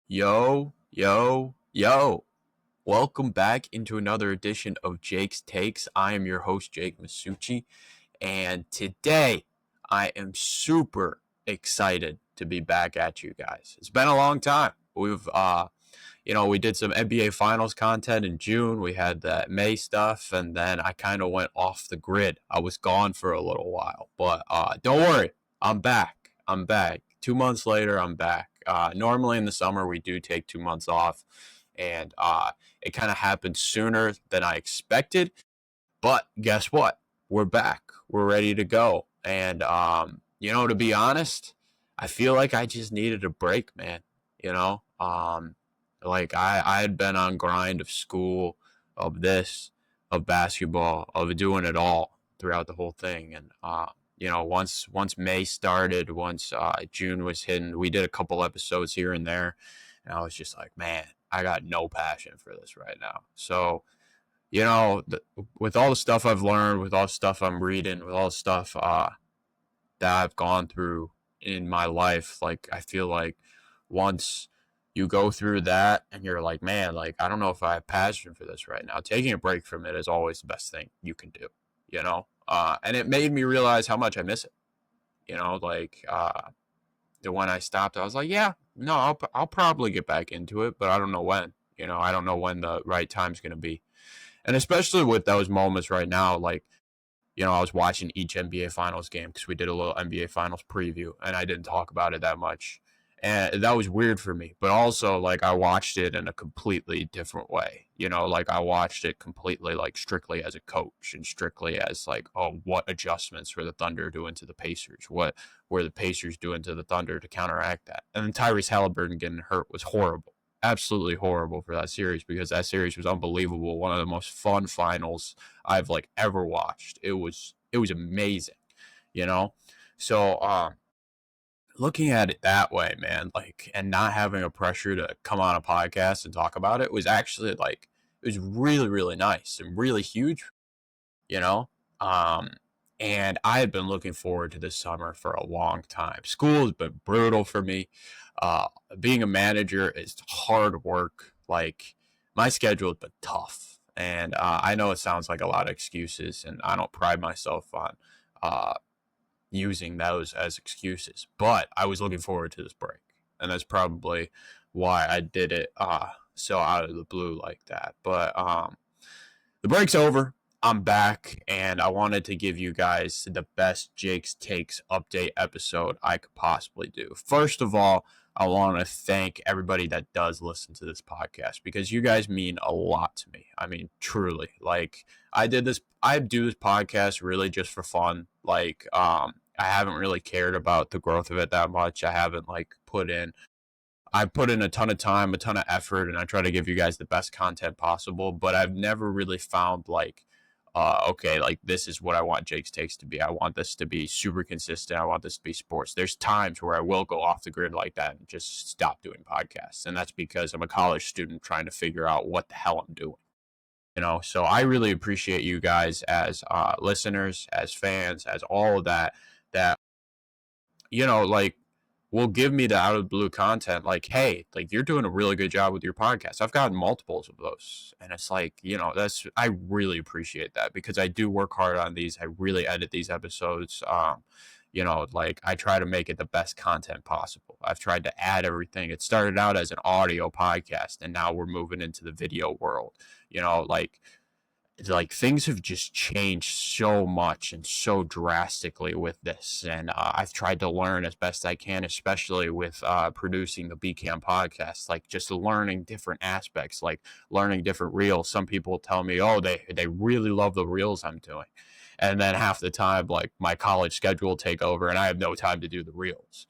Yo, yo, yo. Welcome back into another edition of Jake's Takes. I am your host, Jake Masucci, and today I am super excited to be back at you guys. It's been a long time. We did some NBA Finals content in June. We had that May stuff, and then I kind of went off the grid. I was gone for a little while, but don't worry, I'm back. I'm back. 2 months later, I'm back. Normally in the summer, we do take 2 months off, and it kind of happened sooner than I expected. But guess what? We're back. We're ready to go. And to be honest, I feel like I just needed a break, man. You know, like I had been on grind of school, of this, of basketball, of doing it all throughout the whole thing. And once May started, once June was hitting, we did a couple episodes here and there, and I was just like, man, I got no passion for this right now. So with all the stuff I've learned, with all the stuff I'm reading, with all the stuff that I've gone through in my life, like I feel like once you go through that and you're like, man, like I don't know if I have passion for this right now. Taking a break from it is always the best thing you can do, and it made me realize how much I miss it. When I stopped, I was like, yeah, no, I'll probably get back into it, but I don't know when. I don't know when the right time's going to be. And especially with those moments right now, like, I was watching each NBA Finals game because we did a little NBA Finals preview, and I didn't talk about it that much. And that was weird for me. But also, like, I watched it in a completely different way. Like, I watched it completely, like, strictly as a coach and strictly as, like, oh, what adjustments were the Thunder doing to the Pacers? What were the Pacers doing to the Thunder to counteract that? And then Tyrese Halliburton getting hurt was horrible, absolutely horrible for that series, because that series was unbelievable. One of the most fun finals I've like ever watched. It was amazing, you know. So looking at it that way, man, like, and not having a pressure to come on a podcast and talk about it was actually like, it was really, really nice and really huge, you know. Um, and I had been looking forward to this summer for a long time. School has been brutal for me. Being a manager is hard work. Like, my schedule has been tough, and I know it sounds like a lot of excuses, and I don't pride myself on uh, using those as excuses. But I was looking forward to this break, and that's probably why I did it so out of the blue like that. But the break's over. I'm back, and I wanted to give you guys the best Jake's Takes update episode I could possibly do. First of all, I want to thank everybody that does listen to this podcast, because you guys mean a lot to me. I mean, truly. Like, I do this podcast really just for fun. Like, I haven't really cared about the growth of it that much. I haven't I put in a ton of time, a ton of effort, and I try to give you guys the best content possible. But I've never really found like, okay, like this is what I want Jake's Takes to be. I want this to be super consistent. I want this to be sports. There's times where I will go off the grid like that and just stop doing podcasts. And that's because I'm a college student trying to figure out what the hell I'm doing. So I really appreciate you guys as listeners, as fans, as all of that, that, like, will give me the out of the blue content, like, hey, like, you're doing a really good job with your podcast. I've gotten multiples of those, and it's like, I really appreciate that, because I do work hard on these. I really edit these episodes. Like, I try to make it the best content possible. I've tried to add everything. It started out as an audio podcast, and now we're moving into the video world. Like things have just changed so much and so drastically with this, and I've tried to learn as best I can, especially with producing the BCAM podcast, like just learning different aspects, like learning different reels. Some people tell me, oh, they really love the reels I'm doing, and then half the time, like, my college schedule will take over and I have no time to do the reels.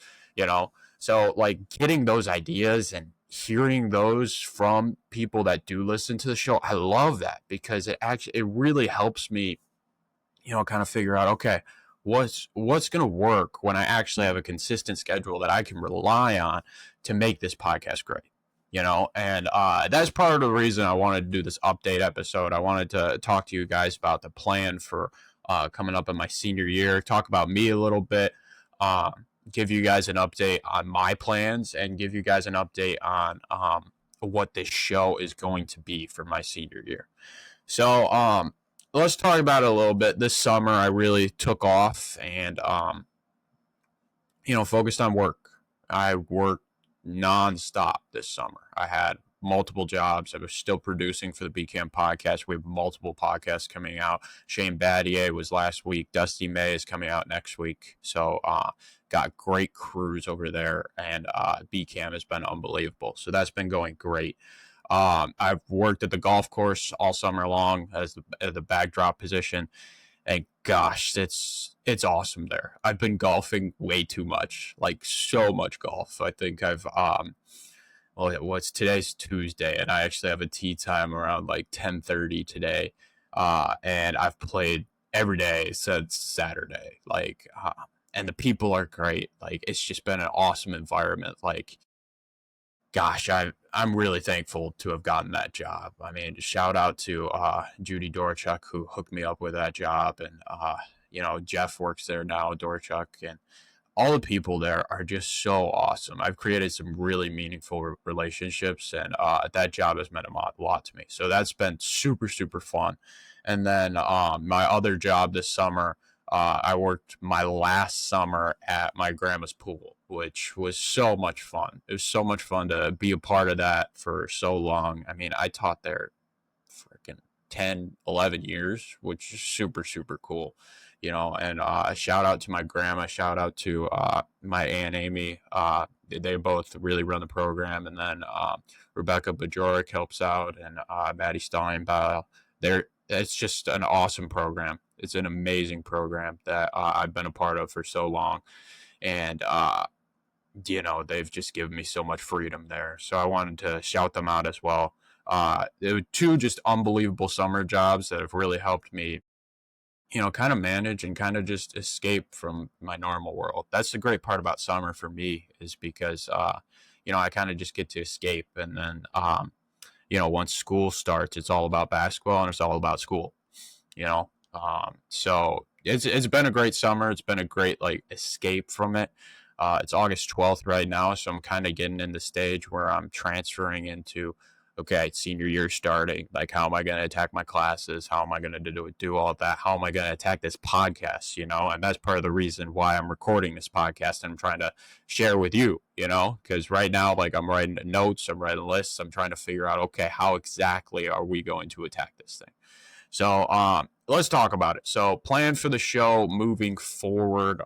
So, like, getting those ideas and hearing those from people that do listen to the show, I love that, because it really helps me, kind of figure out, okay, what's going to work when I actually have a consistent schedule that I can rely on to make this podcast great. And that's part of the reason I wanted to do this update episode. I wanted to talk to you guys about the plan for coming up in my senior year, talk about me a little bit, give you guys an update on my plans and give you guys an update on what this show is going to be for my senior year. So let's talk about it a little bit. This summer, I really took off and focused on work. I worked nonstop this summer. I had multiple jobs. I was still producing for the BCAM podcast. We have multiple podcasts coming out. Shane Battier was last week. Dusty May is coming out next week. So got great crews over there, and BCAM has been unbelievable. So that's been going great. I've worked at the golf course all summer long as the backdrop position. And gosh, it's awesome there. I've been golfing way too much, like so much golf. I think I've what's today's Tuesday, and I actually have a tee time around like 10:30 today. And I've played every day since Saturday. And the people are great. Like it's just been an awesome environment. Like gosh, I'm really thankful to have gotten that job. I mean, shout out to Judy Dorchuk who hooked me up with that job, and Jeff works there now, Dorchuk, and all the people there are just so awesome. I've created some really meaningful relationships, and that job has meant a lot to me. So that's been super, super fun. And then my other job this summer, I worked my last summer at my grandma's pool, which was so much fun. It was so much fun to be a part of that for so long. I mean, I taught there freaking 10, 11 years, which is super, super cool. And shout out to my grandma, shout out to my Aunt Amy. They both really run the program. And then Rebecca Bajoric helps out, and Maddie Steinbaugh. It's just an awesome program. It's an amazing program that I've been a part of for so long. And, they've just given me so much freedom there. So I wanted to shout them out as well. There were two just unbelievable summer jobs that have really helped me, kind of manage and kind of just escape from my normal world. That's the great part about summer for me, is because, I kind of just get to escape. And then, once school starts, it's all about basketball and it's all about school, so it's been a great summer. It's been a great escape from it. It's August 12th right now, so I'm kind of getting in the stage where I'm transferring into, okay, senior year starting. Like, how am I going to attack my classes? How am I going to do all of that? How am I going to attack this podcast? And that's part of the reason why I'm recording this podcast and I'm trying to share with you, because right now, I'm writing notes, I'm writing lists, I'm trying to figure out, okay, how exactly are we going to attack this thing? So let's talk about it. So plan for the show moving forward.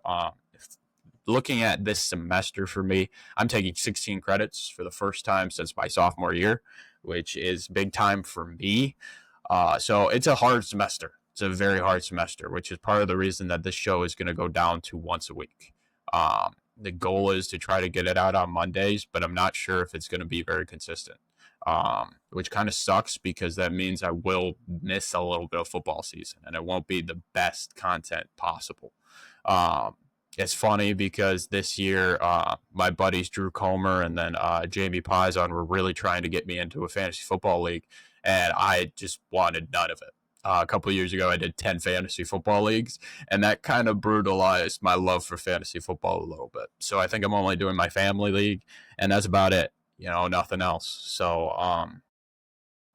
Looking at this semester for me, I'm taking 16 credits for the first time since my sophomore year, which is big time for me. So it's a hard semester. It's a very hard semester, which is part of the reason that this show is going to go down to once a week. The goal is to try to get it out on Mondays, but I'm not sure if it's going to be very consistent, which kind of sucks because that means I will miss a little bit of football season and it won't be the best content possible. It's funny because this year, my buddies Drew Comer and then Jamie Pizon were really trying to get me into a fantasy football league, and I just wanted none of it. A couple of years ago, I did 10 fantasy football leagues, and that kind of brutalized my love for fantasy football a little bit. So I think I'm only doing my family league, and that's about it. Nothing else. So,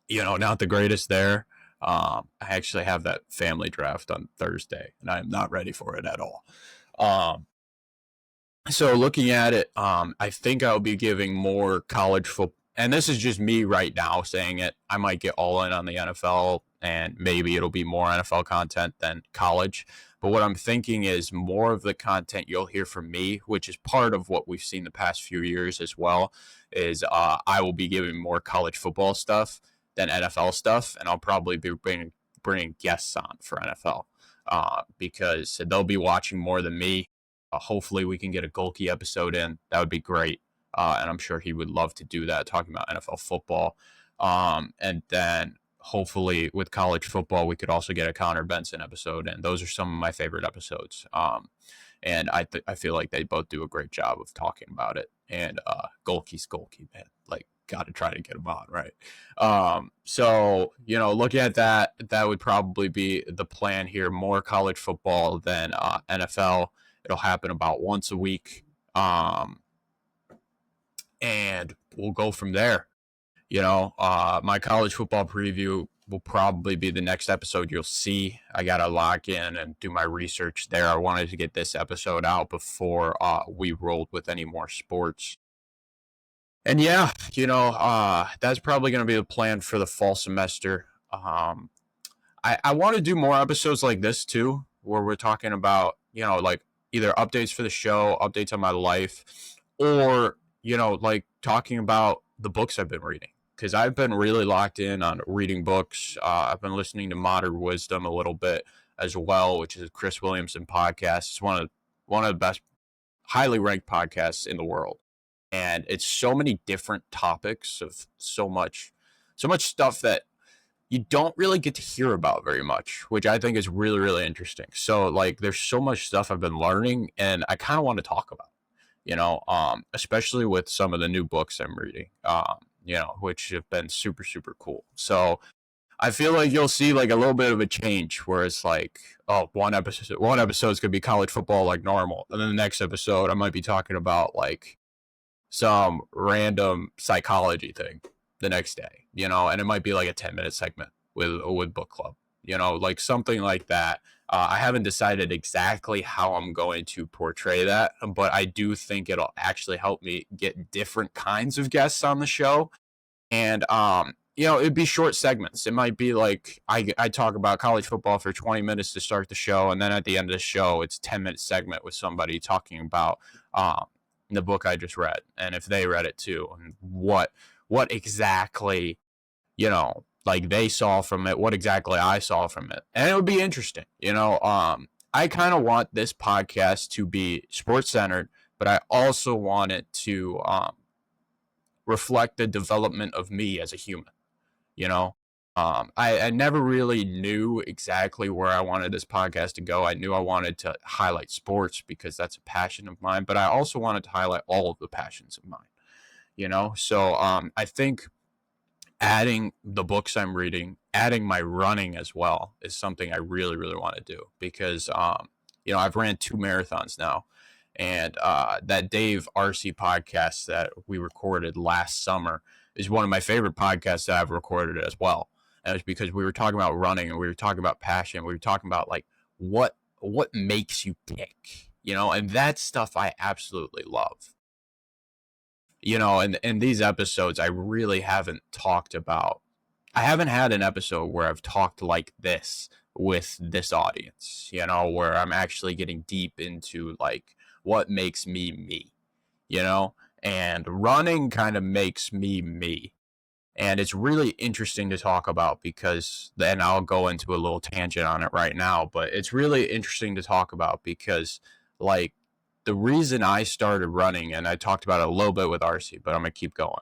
not the greatest there. I actually have that family draft on Thursday, and I am not ready for it at all. So looking at it, I think I'll be giving more college football. And this is just me right now saying it. I might get all in on the NFL, and maybe it'll be more NFL content than college. But what I'm thinking is more of the content you'll hear from me, which is part of what we've seen the past few years as well, is I will be giving more college football stuff than NFL stuff. And I'll probably be bringing guests on for NFL because they'll be watching more than me. Hopefully we can get a Golke episode in. That would be great. And I'm sure he would love to do that, talking about NFL football. And then hopefully with college football, we could also get a Connor Benson episode. And those are some of my favorite episodes. And I feel like they both do a great job of talking about it. And Golke's Golke, man. Got to try to get him on, right? So, looking at that would probably be the plan here. More college football than NFL. It'll happen about once a week. Um, and we'll go from there. My college football preview will probably be the next episode you'll see. I got to log in and do my research there. I wanted to get this episode out before we rolled with any more sports. And yeah, that's probably going to be the plan for the fall semester. I want to do more episodes like this too, where we're talking about, like either updates for the show, updates on my life, or, like talking about the books I've been reading. Because I've been really locked in on reading books. I've been listening to Modern Wisdom a little bit as well, which is a Chris Williamson podcast. It's one of the best, highly ranked podcasts in the world. And it's so many different topics of so much stuff that you don't really get to hear about very much, which I think is really, really interesting. So like there's so much stuff I've been learning and I kind of want to talk about, especially with some of the new books I'm reading, which have been super, super cool. So I feel like you'll see like a little bit of a change where it's like, one episode is going to be college football like normal. And then the next episode, I might be talking about like some random psychology thing the next day, and it might be like a 10-minute segment with book club, like something like that. I haven't decided exactly how I'm going to portray that, but I do think it'll actually help me get different kinds of guests on the show. And, it'd be short segments. It might be like I talk about college football for 20 minutes to start the show. And then at the end of the show, it's 10-minute segment with somebody talking about the book I just read. And if they read it too, and what exactly, like they saw from it, what exactly I saw from it. And it would be interesting, I kind of want this podcast to be sports centered, but I also want it to reflect the development of me as a human. I never really knew exactly where I wanted this podcast to go. I knew I wanted to highlight sports because that's a passion of mine, but I also wanted to highlight all of the passions of mine, So I think adding the books I'm reading, adding my running as well is something I really, really want to do because, I've ran 2 marathons now. And that Dave RC podcast that we recorded last summer is one of my favorite podcasts that I've recorded as well. And it's because we were talking about running and we were talking about passion. We were talking about like what makes you tick, and that stuff I absolutely love. And in these episodes, I really haven't talked about, I haven't had an episode where I've talked like this with this audience, where I'm actually getting deep into like what makes me, and running kind of makes me. And it's really interesting to talk about because then I'll go into a little tangent on it right now, but it's really interesting to talk about because like the reason I started running, and I talked about it a little bit with RC, but I'm going to keep going.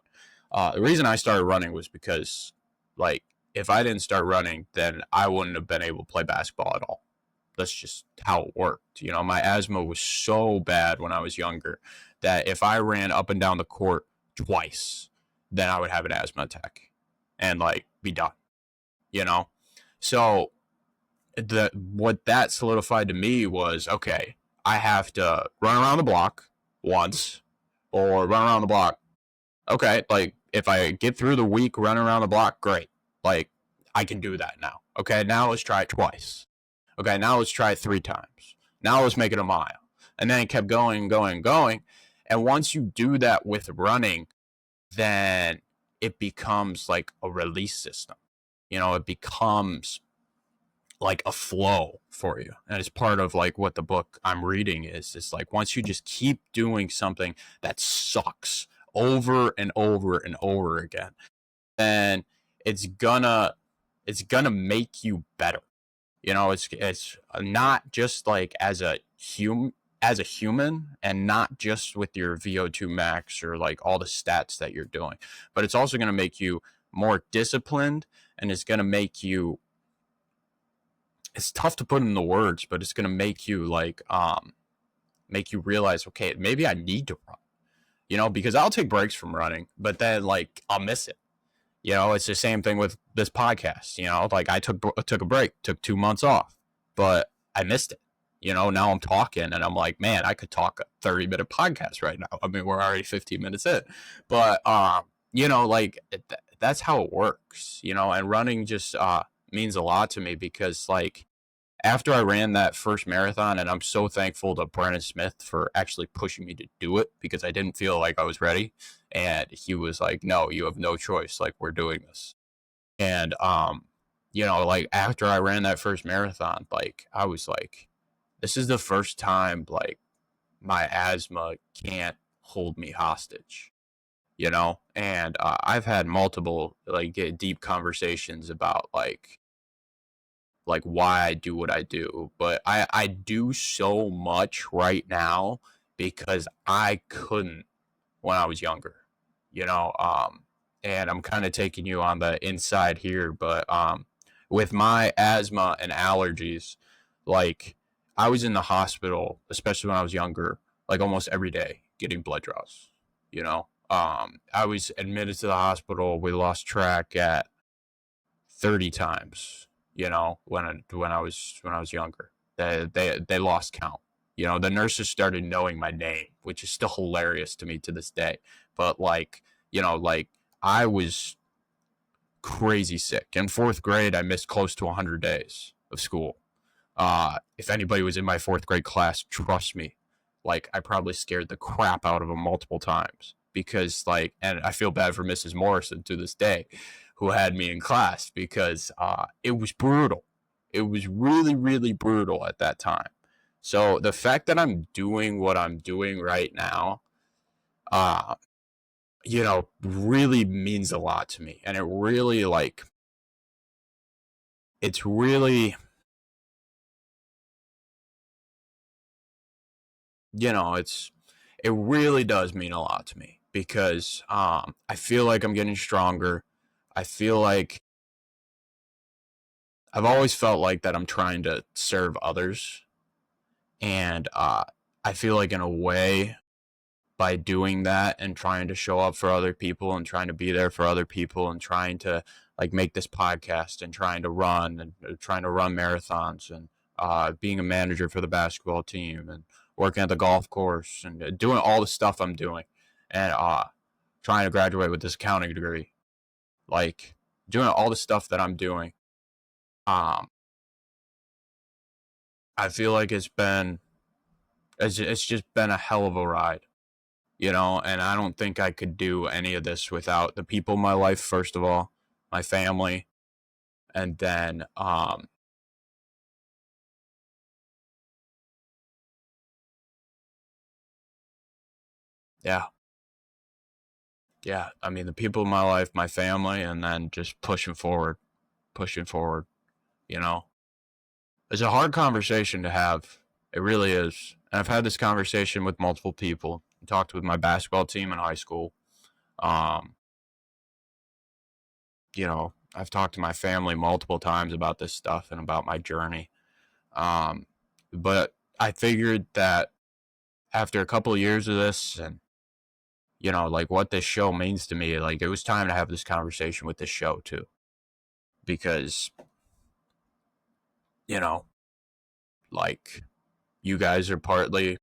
The reason I started running was because like if I didn't start running, then I wouldn't have been able to play basketball at all. That's just how it worked. My asthma was so bad when I was younger that if I ran up and down the court twice, then I would have an asthma attack and like be done, So what that solidified to me was, okay, I have to run around the block once or run around the block. Okay, like if I get through the week running around the block, great. Like I can do that now. Okay, now let's try it twice. Okay, now let's try it 3 times. Now let's make it a mile. And then it kept going. And once you do that with running, then it becomes like a release system. It becomes like a flow for you. And it's part of like what the book I'm reading is. It's like once you just keep doing something that sucks over and over and over again, then it's gonna make you better. It's not just like as a human and not just with your VO2 max or like all the stats that you're doing, but it's also going to make you more disciplined and it's going to make you, it's tough to put in the words, but it's going to make you like, make you realize, okay, maybe I need to run, because I'll take breaks from running, but then like I'll miss it. It's the same thing with this podcast. Like I took a break, took 2 months off, but I missed it. now I'm talking and I'm like, man, I could talk a 30-minute podcast right now. I mean, we're already 15 minutes in, but like that's how it works, and running just means a lot to me because like after I ran that first marathon, and I'm so thankful to Brennan Smith for actually pushing me to do it because I didn't feel like I was ready. And he was like, no, you have no choice. Like, we're doing this. And, like after I ran that first marathon, like, I was like, this is the first time, like, my asthma can't hold me hostage, And I've had multiple, like, deep conversations about, like why I do what I do. But I do so much right now because I couldn't when I was younger, you know. And I'm kind of taking you on the inside here, but with my asthma and allergies, like I was in the hospital, especially when I was younger, like almost every day getting blood draws, you know. I was admitted to the hospital. We lost track at 30 times, when I was younger. They lost count. The nurses started knowing my name, which is still hilarious to me to this day. But like I was crazy sick. In 4th grade, I missed close to 100 days of school. If anybody was in my 4th grade class, trust me, like I probably scared the crap out of them multiple times because and I feel bad for Mrs. Morrison to this day, who had me in class because it was brutal. It was really, really brutal at that time. So the fact that I'm doing what I'm doing right now, uh, really means a lot to me, and it's really, it really does mean a lot to me because I feel like I'm getting stronger. I feel like I've always felt like that I'm trying to serve others. And I feel like, in a way, by doing that and trying to show up for other people and trying to be there for other people and trying to like make this podcast and trying to run and trying to run marathons and being a manager for the basketball team and working at the golf course and doing all the stuff I'm doing and trying to graduate with this accounting degree, like doing all the stuff that I'm doing. Um, I feel like it's just been a hell of a ride, and I don't think I could do any of this without the people in my life, first of all, my family, and then yeah, yeah, I mean the people in my life, my family, and then just pushing forward, you know. It's a hard conversation to have. It really is. And I've had this conversation with multiple people. I talked with my basketball team in high school. Um, I've talked to my family multiple times about this stuff and about my journey. Um, but I figured that after a couple of years of this and, like what this show means to me, like it was time to have this conversation with this show too. Because, you know, like you guys are partly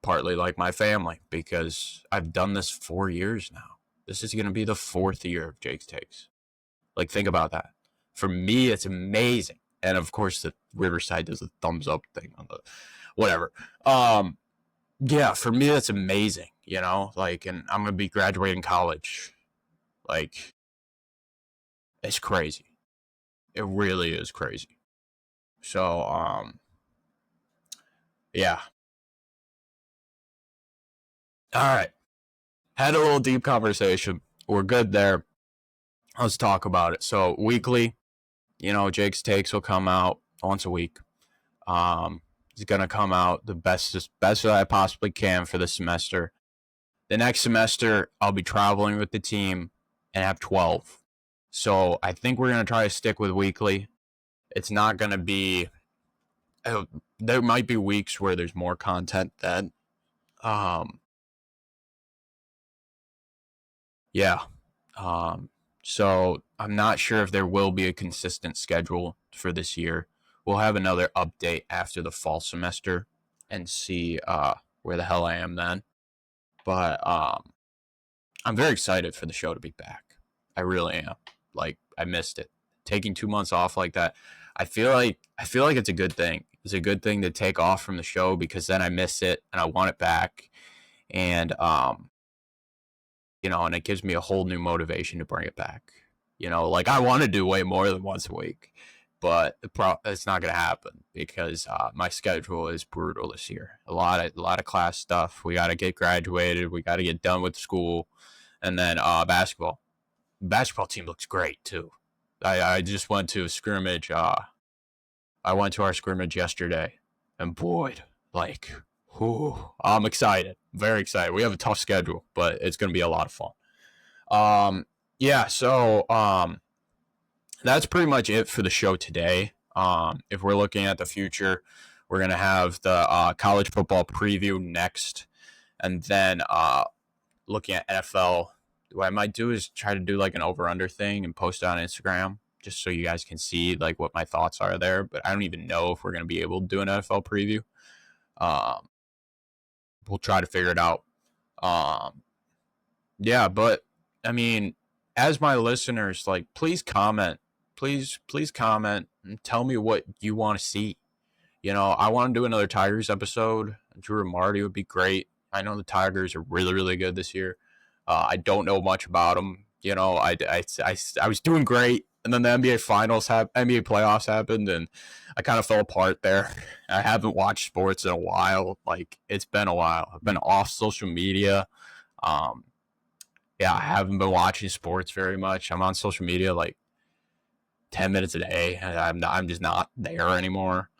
like my family because I've done this 4 years now. This is going to be the 4th year of Jake's Takes. Like, think about that. For me, it's amazing. And of course, the Riverside does a thumbs up thing on the whatever. Yeah, for me, that's amazing, like, and I'm going to be graduating college. Like, it's crazy. It really is crazy. So, yeah. All right. Had a little deep conversation. We're good there. Let's talk about it. So, weekly, Jake's Takes will come out once a week. It's gonna come out the best that I possibly can for the semester. The next semester, I'll be traveling with the team and have 12. So I think we're gonna try to stick with weekly. It's not gonna be. There might be weeks where there's more content then. Um, yeah. So I'm not sure if there will be a consistent schedule for this year we'll have another update after the fall semester and see where the hell I am then. But I'm very excited for the show to be back. I really am. Like, I missed it. Taking 2 months off like that, I feel like it's a good thing. It's a good thing to take off from the show because then I miss it and I want it back. And and it gives me a whole new motivation to bring it back. Like I want to do way more than once a week, but it's not going to happen because my schedule is brutal this year. A lot of class stuff. We got to get graduated. We got to get done with school, and then basketball. Basketball team looks great too. I just went to a scrimmage. I went to our scrimmage yesterday, and boy, like, I'm excited. Very excited. We have a tough schedule, but it's going to be a lot of fun. Yeah, so that's pretty much it for the show today. If we're looking at the future, we're going to have the college football preview next, and then looking at NFL. What I might do is try to do like an over-under thing and post it on Instagram just so you guys can see like what my thoughts are there. But I don't even know if we're going to be able to do an NFL preview. We'll try to figure it out. Yeah, but I mean, as my listeners, like, please comment. Please comment and tell me what you want to see. I want to do another Tigers episode. Drew and Marty would be great. I know the Tigers are really, really good this year. I don't know much about them. I was doing great, and then the NBA playoffs happened, and I kind of fell apart there. I haven't watched sports in a while. Like, it's been a while. I've been off social media. Yeah, I haven't been watching sports very much. I'm on social media like 10 minutes a day, and I'm just not there anymore.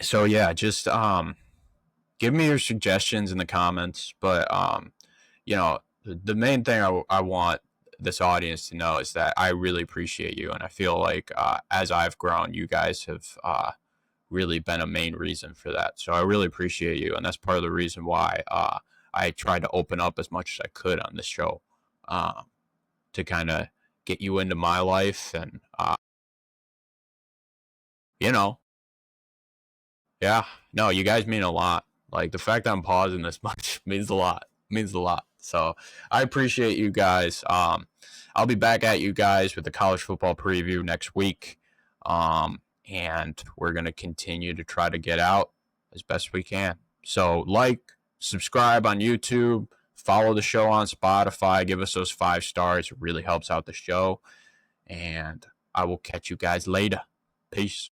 So yeah, just give me your suggestions in the comments. But the main thing I want this audience to know is that I really appreciate you, and I feel like as I've grown, you guys have really been a main reason for that. So I really appreciate you, and that's part of the reason why I tried to open up as much as I could on this show to kind of get you into my life, and yeah, no, you guys mean a lot. Like, the fact that I'm pausing this much means a lot. So I appreciate you guys. I'll be back at you guys with the college football preview next week. And we're going to continue to try to get out as best we can. So subscribe on YouTube, follow the show on Spotify, give us those 5 stars. It really helps out the show. And I will catch you guys later. Peace.